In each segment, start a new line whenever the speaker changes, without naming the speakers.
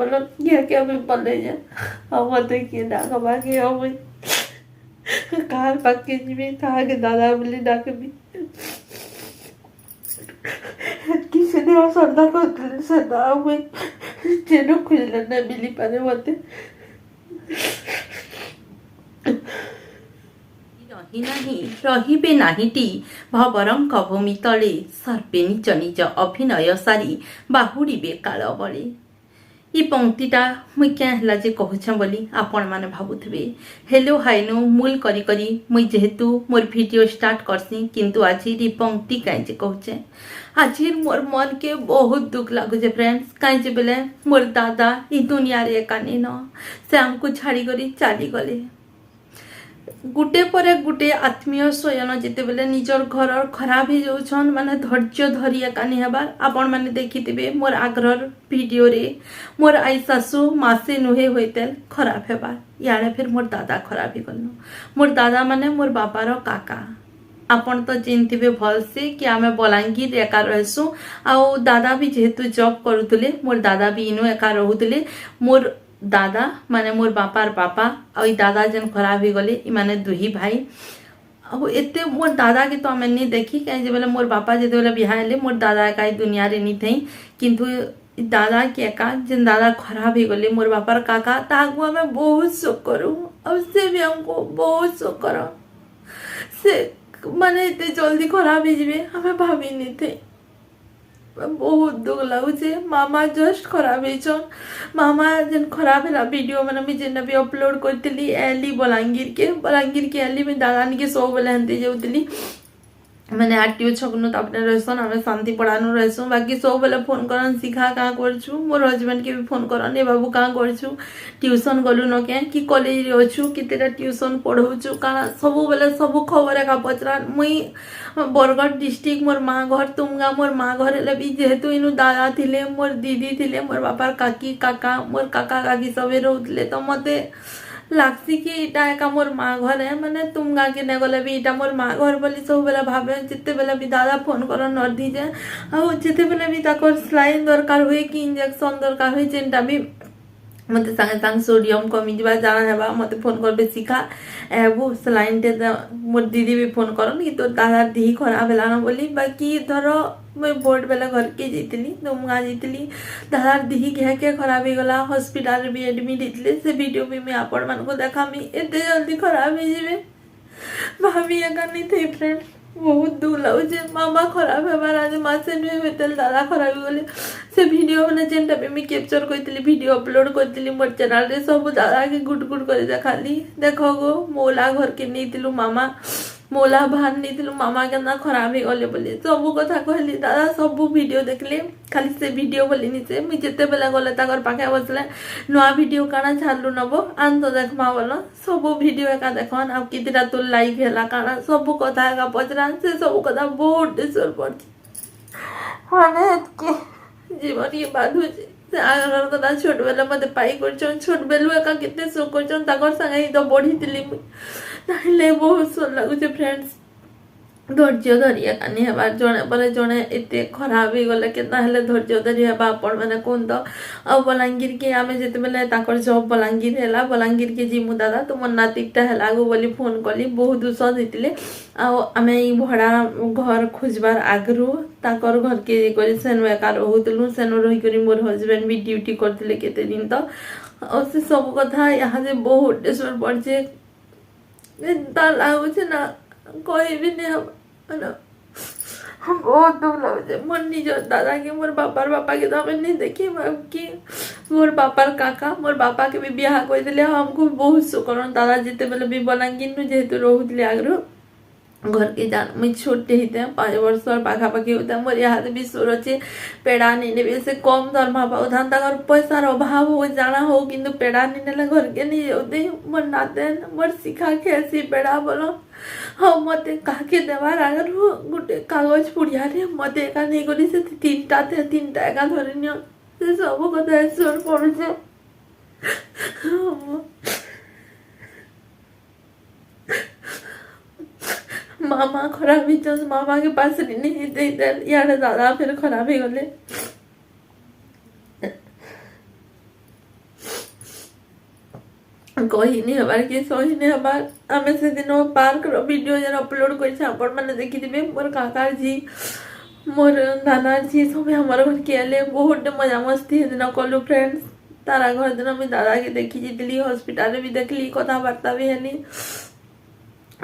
बोलो ये क्या भी बोले जे अब मत किए डाक बाकी अब कार पक्के जी था के दादा बोले डाक भी किसी ने श्रद्धा को श्रद्धा हुए जेनो खुजल न मिली पारे मते
रही नाही रहिबे नाहीटी भवरंक भूमि तले सर्पे निज निज अभिनय सारी बाहुड़े काल बले। ये पंक्तिटा मुई क्या है जे कहूँ बोली आपण मैंने भावुवे हेलो हाइनो मूल करी करी मुई जेहेतु मोर वीडियो स्टार्ट करसी किंतु आज ये पंक्ति कहीं जे कहूचे आज मोर मन के बहुत दुख लगुचे फ्रेंड्स कहीं बेले मोर दादा ई दुनिया रे एका नहीं न से आमको छाड़ी करी चली गले गुटे पर गुटे आत्मीय स्वयं जिते बेले निजर घर खराब हो जाऊन माने धैर्य धरी एका नहीं हबार आपण मैंने देखिथे मोर आग्रह वीडियो रे मोर आई सासू मासे नुहे होते खराब हेबार इे फिर मोर दादा खराब ही गल मोर दादा माने मोर बापार काका आपण तो चिंतिबे भल से कि आमे बलांगीर एका रहसु आउ दादा भी जेहेतु जॉब करुले मोर दादा भी इनु एका रहूले मोर दादा माने मोर बापार बापा आ दादा जेन खराब हो गले माने दुही भाई अब एते मोर दादा के तो आम नहीं देखी कहीं बोले मोर बापा जो बेले बिहा हेले मोर दादा एका दुनिया रे नहीं थी किंतु दादा के एका जेन दादा खराब हो गले मोर बापार काका ताकू आम बहुत शोक करूँ अब से भी हमको बहुत शोक कर से माने इतने जल्दी खराब हो जाए हमें भाभी नहीं थे बहुत दुख लगुचे मामा जस्ट खराब होन मामा जेन खराब है वीडियो मैंने जेन भी अपलोड करी एली बलांगीर के एली में दादा के सब बेले हंती जाऊली मैंने आरटीओ छकनु तापने रहसन आम शांति पढ़ानु रहसु बाकी सब बेले फोन करन शिखा क्या करछु मोर हजबैंड के भी फोन करन ए बाबू क्या करछु ट्यूशन गलु न क्या कि कॉलेज रे अछु कितेटा ट्यूशन पढ़ौछु काना सब बेले सब खबर का पचरा मुई बरगढ़ डिस्ट्रिक्ट मोर माँ घर तुमगा मोर माँ घर हेले भी जेहेतु इनु दादा थिले मोर दीदी थिले मोर बापार काकी काका मोर काका काकी सबे रहउतले तो मते लागसी कि इटा एका मोर माँ घर है मैंने तुम गा के गले भी इटा मोर माँ घर बोली सब बेला भावे जिते बेला भी दादा फोन कर नदी जाए आ जिते बेला भी ताकर स्लाइन दरकार हुए कि इंजेक्शन दरकार हुए जेनटा भी मत सागे सागे सोडियम कमी जा जाना है मत फोन कर शिखा एबू सलाइन टे मोर दीदी भी फोन करन कि तो दादा देह खराब है बोली बाकी धर मुझे भोट बेला घर के जाइली तुमगा जाइली दादा देह क्या खराब हो गला हॉस्पिटल भी एडमिट होते से वीडियो भी मैं आपण मान को देखा एत जल्दी खराब हो जाए भाभी एका नहीं थे फ्रेंड बहुत दुख लगुचे मामा खराब है आज मासे नुहे होते दादा खराब हो गले से वीडियो मैंने जेनटा भी मैं कैप्चर करती वीडियो अपलोड करती मोर चैनल रे सब दादा के गुट गुट कर देखाली देख गो मोला घर के नहीं मामा मोला भार नहीं मामा के ना खराब हो गले बोली सब कथा कहली दादा सब वीडियो देखले खाली से वीडियो बोली निचे मुझे जिते बेला गले ताकर पाखे बसले नुआ वीडियो काना छाड़लु नब आन तो देखमा बोल सब वीडियो एका देखन अब कितना तो लाइक है काना सब कथा एका पचरान से सब कथा बहुत डिस्टर्ब पड़े जीवन ये बात हो आगर कदा छोट बेला मत पाई कर छोट बेलू एका कितने शोक कर संगे तो बढ़ी ना बहुत सुन लगुचे फ्रेंड्स धैर्य धरी एका नहीं हबार जड़े बोले जड़े एत खराब हो गले के धैर्य धरी हवा आपण मैंने कौन तो आ बलांगीर के आम जिते बेले जब बलांगीर है बलांगीर के जीमु दादा तुम नातिकटा है गो बोली फोन कली बहुत दुष होते आम भड़ा घर खोजबार आगु ताकर घर के कर सेनु एका रोलु सेनु रहीक मोर हजबैंड भी ड्यूटी करते केते दिन तो से सब कथा यहाँ से बहुत डिस्टर्ब पड़े लगुचे ना कह भी नहीं हम बहुत दुख लगे मोर निज दादा के मोर बापार बापा के तो हमें नहीं देखी कि मोर बापार काका मोर बापा के भी ब्याह कर हमको बहुत सुख दादा जिते बेले भी बलांगीर जेहेतु रोले आग्रह घर के जान मुझे छोटे ही 5 वर्ष पाखापाखि होता मोर यहाँ भी सुर अच्छे पेड़ा नहीं ने से कम दरमा पाऊँ तक पैसार अभाव हो जाना हो किंतु पेड़ा नहीं ना घर के नहीं जाते मोर नाते मोर शिखा खेसी पेड़ा बोलो हाँ मत काके देवार आगर गोटे कागज पुड़िया मत एका नहीं गली से 3टा एका धरी नि से सब कथा सुर पड़े मामा खराब ही मामा के पास नहीं इे दादा फिर खराब ही गले
କହିନି ହେବାର କି ସହିନି ହେବାର ଆମେ ସେଦିନ ପାର୍କର ଭିଡ଼ିଓ ଯେନ୍ ଅପଲୋଡ଼ କରିଛେ ଆପଣମାନେ ଦେଖିଥିବେ ମୋର କାକା ଝି ମୋର ଦାଦା ଝି ସବୁ ଆମର ଘରକେ ଆଇଲେ ବହୁତ ମଜାମସ୍ତି ସେଦିନ କଲୁ ଫ୍ରେଣ୍ଡସ୍। ତାର ଆଗର ଦିନ ମୁଇଁ ଦାଦାକେ ଦେଖି ଯାଇଥିଲି, ହସ୍ପିଟାଲରେ ବି ଦେଖିଲି, କଥାବାର୍ତ୍ତା ବି ହେଲି।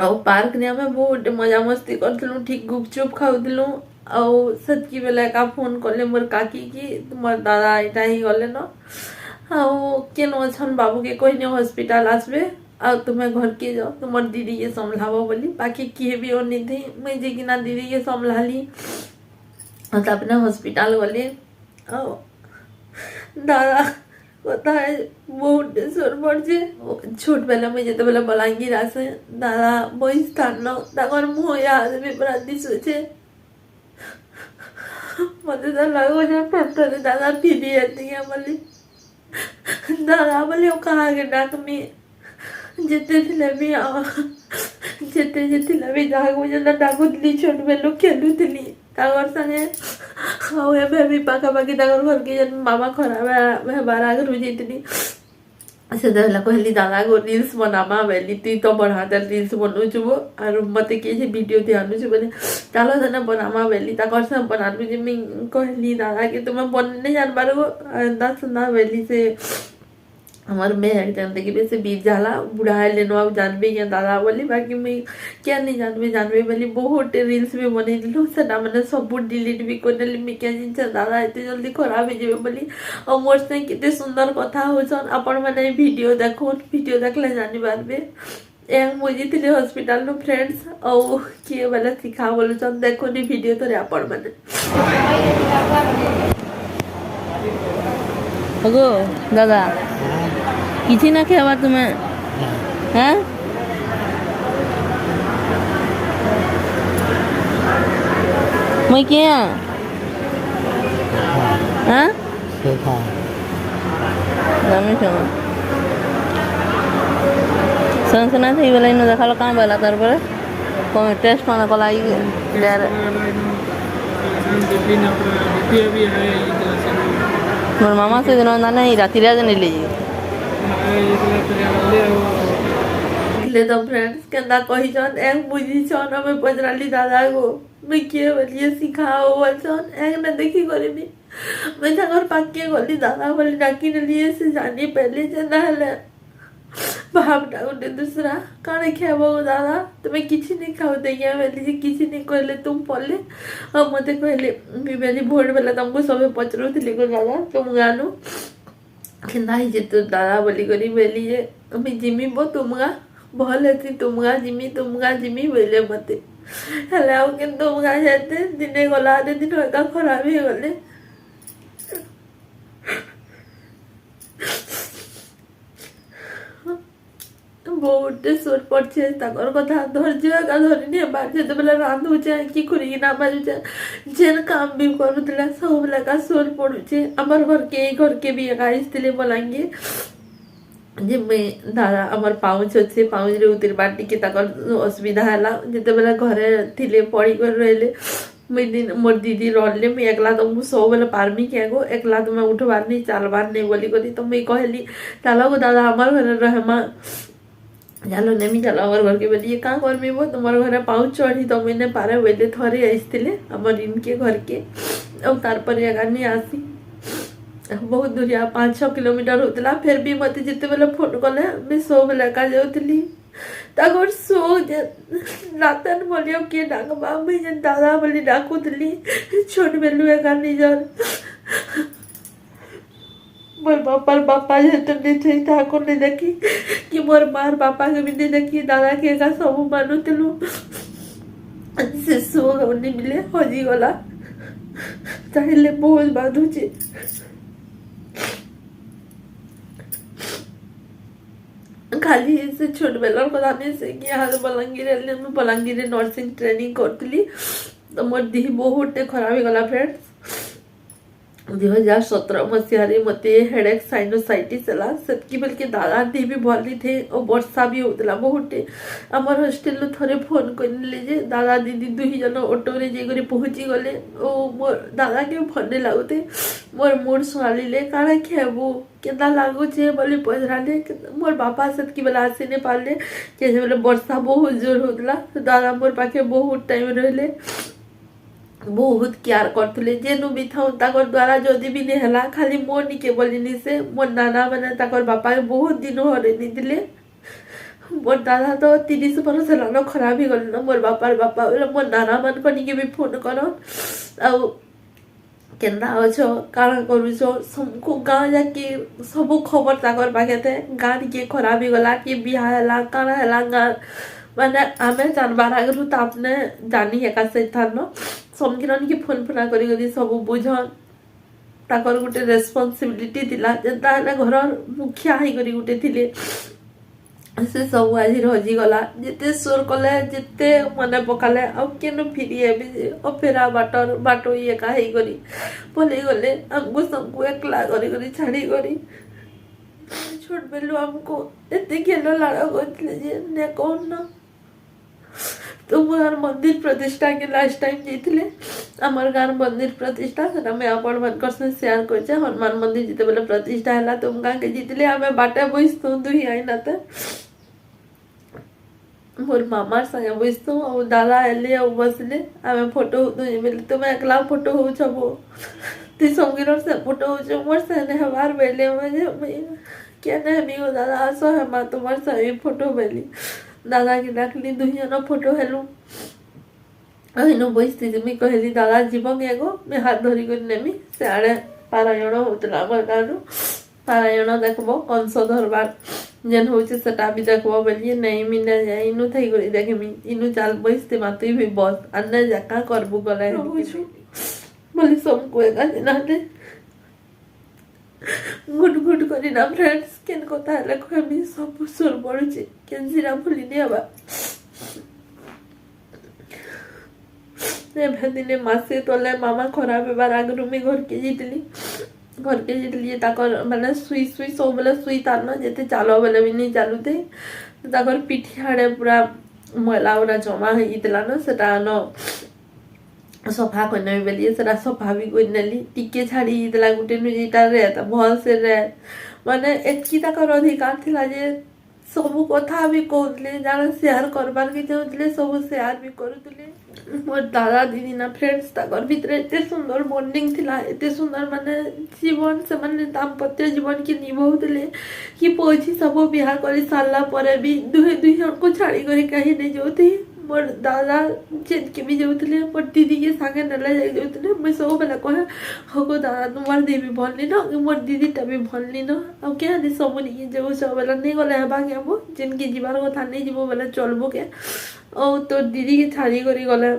ଆଉ ପାର୍କରେ ଆମେ ବହୁତ ମଜାମସ୍ତି କରିଥିଲୁ, ଠିକ୍ ଗୁପଚୁପ୍ ଖାଉଥିଲୁ। ଆଉ ସେତ୍କି ବେଲେ ଏକା ଫୋନ୍ କଲେ ମୋର କାକି କି ତୁମର ଦାଦା ଏଇଟା ହିଁ ଗଲେ ନ ଆଉ କେନ ଅଛନ୍ ବାବୁକେ କହିନି ହସ୍ପିଟାଲ আসবে ଆଉ ତୁମେ ଘରକେ ଯାଅ ତୁମର ଦିଦିକେ ସମ୍ଭାବ ବୋଲି। ବାକି କିଏ ବି ଅନେଇଥି ମୁଇଁ ଯାଇକିନା ଦିଦିକେ ସମ୍ଭାଲି ଆଉ ତାପରେ ହସ୍ପିଟାଲ ଗଲି। ଆଉ ଦାଦା କଥା ବହୁତ ସୋର ପଡୁଛେ। ଛୋଟ ବେଲେ ମୁଇଁ ଯେତେବେଲେ ବଲାଙ୍ଗୀର ଆସେ ଦାଦା ବହିସ୍ଥାନ ତାଙ୍କର ମୁହଁ ଇହାଦେ ବି ପୁରା ଦିଶୁଛେ। ମତେ ତ ଲାଗୁଛେ ସତରେ ଦାଦା ଫିରି ଆସିକେ ବୋଲି। ଦାଦା ବୋଲି ଆଉ କାହାକେ ଡାକମି ଯେତେ ଥିଲେ ବି ଯେତେ ଥିଲେ ବି ଯାହାକୁ ଯେନ୍ତା ଡାକୁଥିଲି ଛୋଟ ବେଲୁ ଖେଲୁଥିଲି ତାଙ୍କର ସାଙ୍ଗେ। ଆଉ ଏବେ ବି ପାଖାପାଖି ତାଙ୍କର ଘରକେ ଯେନ୍ ମାମା ଖରାପ ହେବାର ଆଗରୁ ଯାଇଥିଲି ସେତେବେଳେ କହିଲି ଦାଦାକୁ ରିଲ୍ସ ବନାମା ବେଲି ତୁଇ ତ ବଢ଼ାତେ ରିଲ୍ସ ବନଉଛୁ ଆରୁ ମତେ କିଏ ଭିଡ଼ିଓ ଥି ଆନୁଛୁ ବୋଲେ ଚାଲ ସେନେ ବନାମା ବେଲି ତାଙ୍କର ସାଙ୍ଗେ ବନାଲୁ ଯେ ମୁଇଁ କହିଲି ଦାଦାକେ ତୁମେ ବନେଇ ଜାନବାର ଏନ୍ତା ସୁନ୍ଦା ବେଲି ସେ আমার মেয়ে একজন দেখবে সে বীর জ্বালা বুড়া হলে নো জানবে क्या दादा बोली। बाकी मुई क्या नहीं जानबे बोली बहुत रील्स भी बनेई दिलु सेटा माने सब डिलीट भी कर देली। मुई क्या जिनसे दादा एते जल्दी खराब हो जेबे बोली। और मोर से केते सुंदर कथा होछन आपण माने वीडियो देखोन, वीडियो देखले जानि पारबे। एक मुझे थिले हॉस्पिटल नो फ्रेंड्स और किए वाला सिखा बोलुछन देखोनी वीडियो तोरे आपण माने
ओगो दादा किसी ना खेवा तुम्हें हैं मैं क्या हाँ सनसना थी बोला इन देखा कहाँ बोला तार पर कौन टेस्ट माना कला मोर मामा से दिन ना नहीं राति रात नहीं लीजिए
तो फ्रेंड्स केंदा कहिछन एक बुझिछन हमें पचराली दादा को मैं किए बोलिए सिखाओ बोलछन एक न देखी करबी मैं ताकर पाके गली दादा बोली डाकी लिए से जानी पहले जे ना हले भावटा उठे दूसरा काने खेबो दादा तुम्हें किसी नहीं खाओ देया बोली जे किसी नहीं कहले तुम पले और मते कहले मैं बोली भोर बेला तुमको सबे पचरुथिले को दादा तुम गानो केंदा ही जे तो दादा बोली करी बोली जे मैं जिमी बो तुमगा भल है तुमगा जिमी बोले मते हेले आउ के तुमगा जाते दिने गला आधे दिन एका खराब ही गले। बहुत सोर पड़े ताकर कथा धैर्य एका धरनी बार जो बेला रांधुचे कि खुरी ना बाजुचे जेन काम भी करुला सब बेला का सोर पड़ुचे। आमर घर के भी एका आसते बलांगीर जे मैं दादा आमर पाउच अच्छे पाउच रे उतरबार टिके ताकर असुविधा है जिते बेला घरे थिले पड़ी कर रहे मुई दिन मोर दीदी रही मुई एकला तो मुझे सब बेले पार्मी क्या गो एकला तो मैं उठबार नहीं चालबार नहीं बोली करी तो मुई कहली चलो गो दादा आमर घर रहमा चलो नेमी चलो आमर घर के बोली क्या करमी वो तुम्हारे घर पाउच चढ़ी तो मैंने पारे बोले थरे आसते आमर इनके घर के और तार पर एगानी आसी बहुत दूरिया 5-6 किलोमीटर होता फिर भी मत जिते बेले फोन कले मैं सो बेले का जाऊली ताकर सो रातन बोलियो किए डाकबा मुझे जे दादा बोली डाकुली छोट बेलू एका निजर मोर बापा जेते नहीं थे ताको नहीं देखी कि मोर मार बापा के भी नहीं देखी दादा के एका सब मानुलु से सो नहीं मिले हजी गला चाहे बहुत बाधुचे। खाली से छोट बेलर कथा नहीं से कि यहाँ बलांगीर नर्सिंग ट्रेनिंग करी तो मोर देह बहुत खराब हो गला फ्रेंड्स। 2017 ମସିହାରେ ମୋତେ ହେଡେକ୍ ସାଇନୋସାଇଟିସ୍ ହେଲା। ସେତିକି ବେଲକେ ଦାଦା ଦେହ ବି ଭଲ थे और ବର୍ଷା ବି ହଉଥିଲା ବହୁଟେ। ଆମର ହଷ୍ଟେଲରୁ ଥରେ ଫୋନ୍ କରିନେଲେ ଯେ ଦାଦା ଦିଦି ଦୁହି ଜଣ ଅଟୋରେ ଯାଇକରି ପହଞ୍ଚି ଗଲେ ଓ ମୋର ଦାଦାକେ ଭଲ ନାଇଁ ଲାଗୁତେ। ମୋର ମୁଡ୍ ଶୁଣାଲିଲେ କାଣା ଖେବୁ କେନ୍ତା ଲାଗୁଛେ ବୋଲି ପଚରାଲେ। ମୋର ବାପା ସେତିକି ବେଲେ ଆସି ନାଇଁ ପାରିଲେ ଯେତେବେଲେ ବର୍ଷା ବହୁତ ଜୋର ହଉଥିଲା। ଦାଦା ମୋର ପାଖେ ବହୁତ ଟାଇମ୍ ରହିଲେ, ବହୁତ କେୟାର କରୁଥିଲେ। ଯେନୁ ବି ଥାଉ ତାଙ୍କର ଦ୍ୱାରା ଯଦି ବି ନାଇଁ ହେଲା ଖାଲି ମୋ ନିକେ ବୋଲିନି ସେ ମୋର୍ ନାନା ମାନେ ତାଙ୍କର ବାପାକେ ବହୁତ ଦିନ ହରେଇ ଦେଇଥିଲେ। मोर दादा तो 30 बरस हेलान खराब ही गलन। मोर बापार बापा बोले मोर नाना मान को निके भी फोन कर आउ केन्दा अछ काଣା करूछ सबको गाँ जाके सब खबर ताकर पाखे थे। गाँ निके खराब ही गला कि बिहा हैला काଣା हैला गाँ माने आमे जानबार आगरू तो आपने जानी एका से थानो समगिरन की फोन फोना करी करी सब बुझन। ताकर गुटे रेस्पॉन्सिबिलिटी थिला जेता घर मुखिया ही करी गुटे थिले। से सब आज हजिगला जिते सोर कले जिते मने पकाले अब केनु फिरी एबी फेरा बाटर बाटो ये का ही करी बोले गले हमको सबको एकला करी करी छाड़ी करी छोट बेलु हमको एते खेलो लाड़ा करथिले जे ने कोन न तो मोर मंदिर प्रतिष्ठा के लास्ट टाइम जेथिले हमर गार मंदिर प्रतिष्ठा सेटा मैं आपण मनकर से शेयर करछे। हनुमान मंदिर जिते बेले प्रतिष्ठा हला तुम गां के जेथिले हमें बाटे बइस्तु दुही आइनाते मोर मामार संगे बसतु और दादा एले और बसले आमे फोटो मिले तुम एकला फोटो हो छबो ती संगिर से फोटो हो छ मोर से ने हमार बेले में क्या ने मी हो दादा आसो है मा तुम्हार से फोटो बेली दादा के डाकली दुही जन फोटो हेलु अहिनो बसती मी कहली दादा जीवन एगो मैं हाथ धरी कर नेमी से आड़े पारायण होतला हमर गानु पारायण देखबो कंस धरबार जेन होचे सेटा भी देखबो बोलिए नहीं मिने इनु थई गरी देखमी इनु चाल बसते मातई भी बस अन्ने जका करबु गले बोली सबको एका दिनाते गुड गुड करी ना फ्रेंड्स केन कथा हले कहमी सब सुर पड़ुची केन सिरा भूली नि हबा ने भेदिने मासे तले मामा खराब हेबार आगरु मी घर के जितली ताकर माने सुई सुई सब बेले सुई तारना जेते चालो बेले भी नहीं चालुते ताकर पिठी हाड़े पूरा मैला उरा जमा होइतला न सेटा न सफा करने बेलिए सेटा सफा भी करनेली टिके छाड़ी इतला गुटे नु जेटा रे त भल से रे माने एतकी ताकर अधिकार थिला जे सब कथा भी कहले जाना शेयर करबार के चाहले सब शेयर भी करूतले। मोर दादा दीदी ना फ्रेंड्स ताकर भीतर एते सुंदर बॉन्डिंग थिला एते सुंदर माने जीवन से माने दाम्पत्य जीवन के निभाउतले कि पोछि सब बिहा करी साला परे भी दुहे दुहे को छाड़ी करी कहीं नहीं जोते। मोर दादा जेन के भी जोतले मोर दीदी के संगे नला जाई जोतले मैं सब बेला कहे हगो दादा तुम्हार देवी भलनी न मोर दीदी ता भी भलनी न अब क्या दे सब नहीं जो सब बेला नहीं गले हेबा के हम जेन के जीवार कथा नहीं जीवो बेला चलबो के ओ तो दीदी के छाड़ी करी गले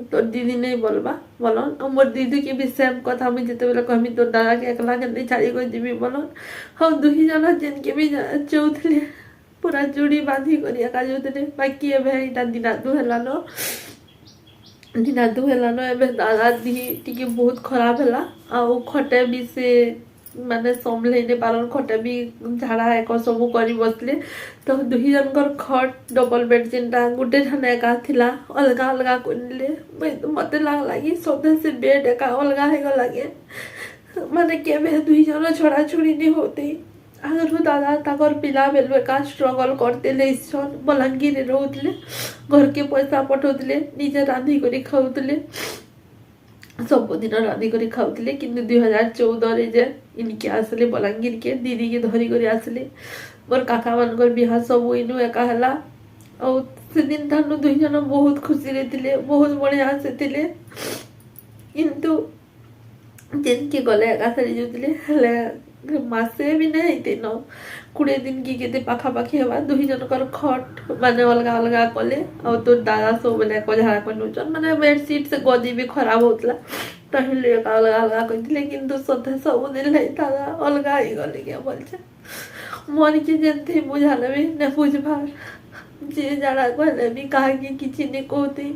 तो दीदी नहीं बोलबा बोलन मोर दीदी के भी सेम कथा मुझे जेते बेला कहमी तो दादा के एकला के नहीं छाड़ी कर जीवी बोलन हम दुही जना जेन के भी चौथले पूरा जोड़ी बांधी करी एका जोतले बाकी एबे इटा दिनादु हेलानो एबे दादा दी टिके बहुत खराब हेला आ खटे भी से माने संभले ने पालन खटे भी झाड़ा एक सब करी बसले तो दुही जनकर खट डबल बेड जेनटा गुटे ठाने एका थिला अलगा अलगा करले मते लागी सदे से बेड एका अलगा हे लागे माने केबे दुही जन छोड़ा छोड़ी नहीं होते। अगर दादा ताकर पिला बेलु एका स्ट्रगल करते इसन बलांगीर रोतले घर के पैसा पठाउतले निजे रांधी करी खाउतले सब दिन रांधी करी खाउतले किंतु 2014 रे जे इनके आसले बलांगीर के दीदी के धरी करी आसले मोर काका मानकर बिहा सब इनु एका हला और से दिन थानु दुई जन बहुत खुशी रहतिले बहुत बढ़िया से थिले किंतु जेन के गले एका सारी जोतले हले मासे भी नहीं थे न 20 दिन की केते पाखा पाखी हेबा दुही जनकर खट माने अलगा अलगा कले और तो दादा सब बेले को झाड़ा कर नचन माने बेडशीट से गदी भी खराब होतला तहिले अलगा अलगा कइले किंतु सधे सब दिन ले दादा अलगा ही गले के बोलछे मन के जेते बुझाले भी न बुझबार जे जाड़ा कहले भी कहा कि किछि ने कहते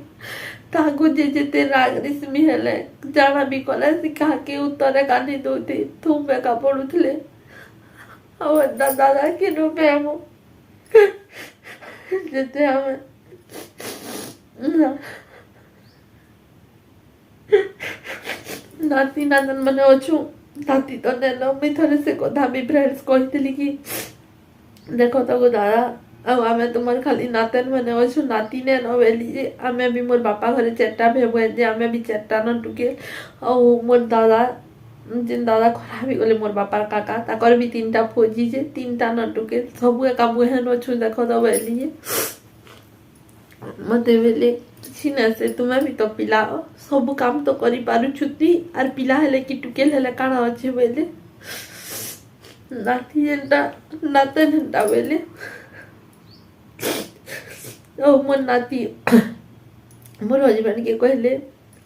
ତାହାକୁ ଯେ ଯେତେ ରାଗ ରିସ୍ମି ହେଲେ ଯାହା ବି କଲେ ସେ କାହାକେ ଉତ୍ତର କାନି ଦଉଥି ତୁମ ଏକା ପଡୁଥିଲେ ଆଉ ଦାଦା କି ରୂପେ ଆମ ଯେତେ ଆମେ ନାତି ନାତନ ମାନେ ଅଛୁ ନାତି ତ ନେଲ ମୁଇଁ ଥରେ ସେ କଥା ବି ଫ୍ରେଣ୍ଡସ୍ କହିଥିଲି କି ଦେଖ ତାକୁ ଦାଦା ଆଉ ଆମେ ତୁମର ଖାଲି ନାତନ ମାନେ ଅଛୁ ନାତି ନେନ ବେଲି ଯେ ଆମେ ବି ମୋର ବାପା ଘରେ ଚାରିଟା ଭାଇ ଯେ ଆମେ ବି ଚାରିଟା ନ ଟୁକେ ଆଉ ମୋର ଦାଦା ଯେନ୍ ଦାଦା ଖରାପ ହେଇଗଲେ ମୋର ବାପାର କାକା ତାଙ୍କର ବି ତିନିଟା ଫୌଜି ଯେ ତିନିଟା ନ ଟୁକେ ସବୁ ଏକା ମୁହେନ ଅଛୁ ଦେଖ ତ ବେଲି ଯେ ମତେ ବେଲେ କିଛି ନା ସେ ତୁମେ ବି ତ ପିଲା ସବୁ କାମ ତ କରିପାରୁଛୁ ତୁଇ ଆର୍ ପିଲା ହେଲେ କି ଟୁକେଲ ହେଲେ କାଣା ଅଛି ବେଲେ ନାତି ଯେନ୍ଟା ନାତନ ହେନ୍ତା ବେଲେ ଆଉ ମୋର୍ ନାତି ମୋର୍ ହଜବେଣ୍ଡ କେ କହିଲେ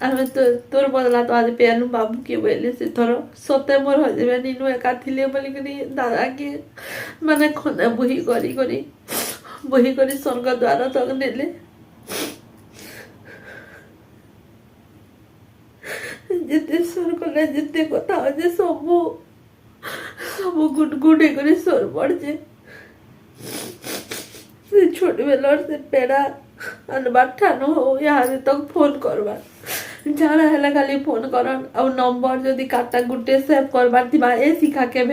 ଆମେ ତ ତୋର ବଦଲା ତ ଆଜି ପେନୁ ବାବୁ କେ ବୋଇଲେ ସେ ଥର ସତେ ମୋର୍ ହଜବେଣ୍ଡ ଇନୁ ଏକା ଥିଲେ ବୋଲିକିରି ଦାଦାକେ ମାନେ ଖଣ୍ଡେ ବହି କରି ସ୍ୱର୍ଗ ଦ୍ୱାର ତକ ନେଲେ ଯେତେ ସ୍ୱର କଲେ ଯେତେ କଥା ଅଛେ ସବୁ ଗୁଟ ଗୁଟ ହେଇକରି ସ୍ୱର ପଡଛେ ସେ ଛୋଟ ବେଲର ସେ ପେଡା ଆନବାର ଠାନୁ ହଉ ଇହାଦେ ତକ ଫୋନ କରବାର जाना है खाली फोन करन और नंबर जदि काटा गुटे सेव करबार थिबा ए शिखा के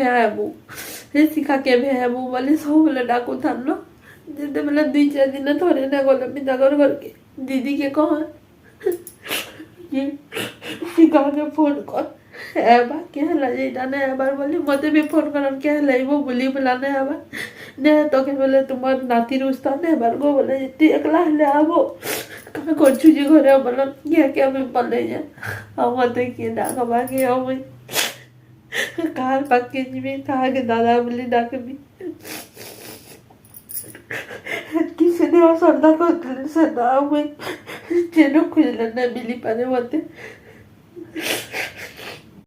भेबू बोले सब बेले डाकू थान न जेते बेले 2-4 दिन थरे ना गले भी जागर घर के दीदी के कह ये शिखा के फोन कर एबा के हला जेटा ने एबार बोली मते भी फोन करन के हलाइबो बोली बोला ने एबा ने तो के बोले तुमर नाती रुस्ता ने एबार गो बोले ती एकला हले आबो कमे करछु जे घरे बोल ये के हम बोले जा हम मते के डाकबा के हम कार पक्के जीवी था के दादा बोली डाकबी किसे ने सरदा को सदा में जेनो खुजले ने मिली पाने मते